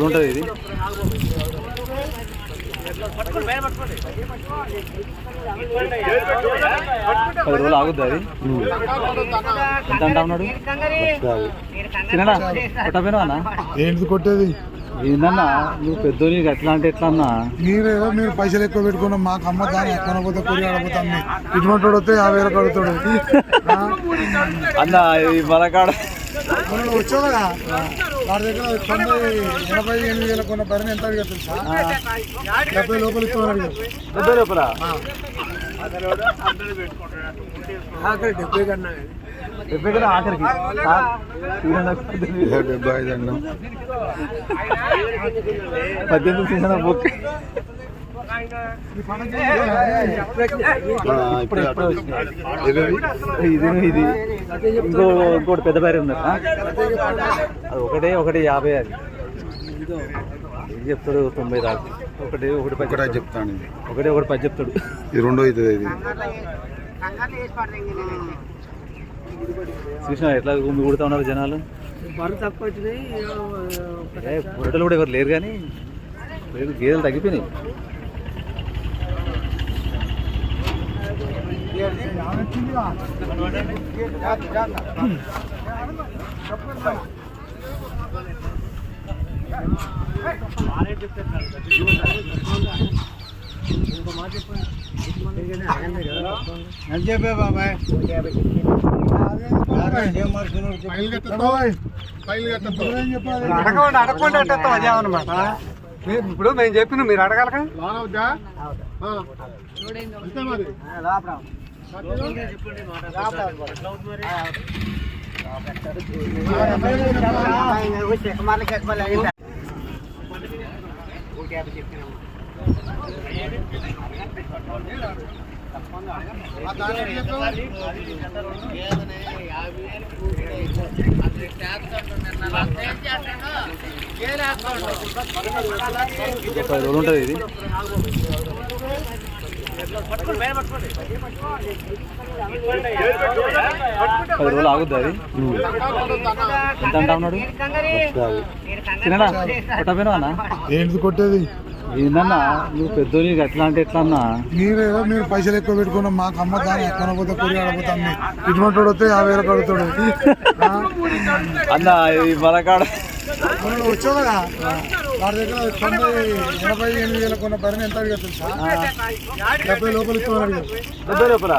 ఉంటుంది ఇది. 10 రోజులు ఆగుద్ది అది. ఎంత అంటా ఉన్నాడు? తినడా కొట్టపోయినా అన్న? ఏంటి కొట్టేది? ఏందన్నా నువ్వు పెద్ద నీకు ఎట్లా అంటే ఎట్లా అన్నా? మీరు పైసలు ఎక్కువ పెట్టుకున్నాం, మాకు అమ్మ దాన్ని ఎక్కడ పోతే కొరి ఆడపోతాం. ఇటువంటి వస్తే 50,000 కడుగుతాడు అన్న. మన కాడ వచ్చావు కదా, వాడి దగ్గర 88,000 కొన్న పరిని ఎంత అడిగారు తెలుసా? 70 లోపల ఇస్తామని అడిగారు. 70 లోపల 70 కన్నా ఆఖరికి 75 అన్నాం. 18 సీజన్ బుక్ ఇది ఇంకోటి పెద్ద భార్య ఉంది. అది ఒకటే 50 అది. ఏం చెప్తాడు? 90 దాకా. ఒకటి 10 చెప్తాను. ఒకటి 10 చెప్తాడు. ఇది రెండో అవుతుంది. ఇది చూసినా ఎట్లా గుమ్మి కుడుతా ఉన్నారు జనాలు. బుర్రలు కూడా ఎవరు లేరు కానీ గేదెలు తగ్గిపోయినాయి. చెప్పే బాబాయ్, అడగకుండా అదేమన్నమాట. ఇప్పుడు మేము చెప్పిన మీరు అడగాలక. ఉంటుంది ఇది. 10 రోజులు ఆగుద్ది అది. ఎంత అంటా ఉన్నాడు? తినడా కొట్టపోయినా అన్న? ఏంటి కొట్టేది? ఏందన్నా నువ్వు పెద్ద నీకు ఎట్లా అంటే ఎట్లా అన్నా? మీరు పైసలు ఎక్కువ పెట్టుకున్నాం, మాకు అమ్మ దాన్ని ఎక్కడ పోతే కొరి ఆడపోతాం. ఇటువంటి వస్తే 50,000 కడుగుతాడు అన్న. మన కాడ వచ్చావు కదా, వాడి దగ్గర 88,000 కొన్న పరిని ఎంత అడిగారు తెలుసా? 70 లోపల ఇస్తామని అడిగారు. 70 లోపల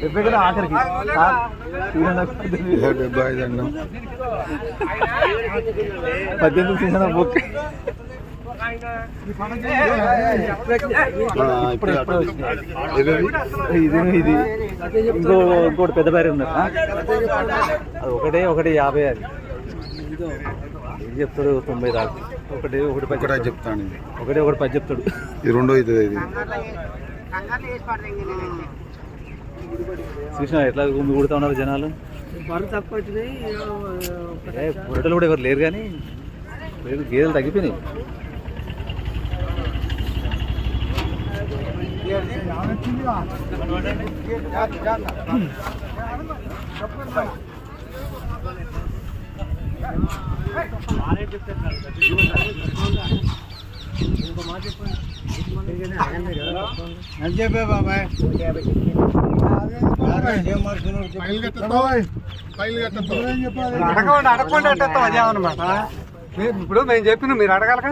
70 కన్నా ఆఖరికి 75 అన్నాం. 18 సీజన్ బుక్ ఇది ఇంకోటి పెద్ద భార్య ఉంది. అది ఒకటే 50 అది. ఏం చెప్తాడు? 90 దాకా. ఒకటి 10 చెప్తాను. ఒకటి 10 చెప్తాడు. ఇది రెండో అవుతుంది. ఇది చూసినా ఎట్లా గుమ్మి కుడుతా ఉన్నారు జనాలు. బుర్రలు కూడా ఎవరు లేరు కానీ గేదెలు తగ్గిపోయినాయి. చెప్పే బాబాయ్, అడగకుండా అదేమన్నమాట. ఇప్పుడు మేము చెప్పిన మీరు అడగాలక.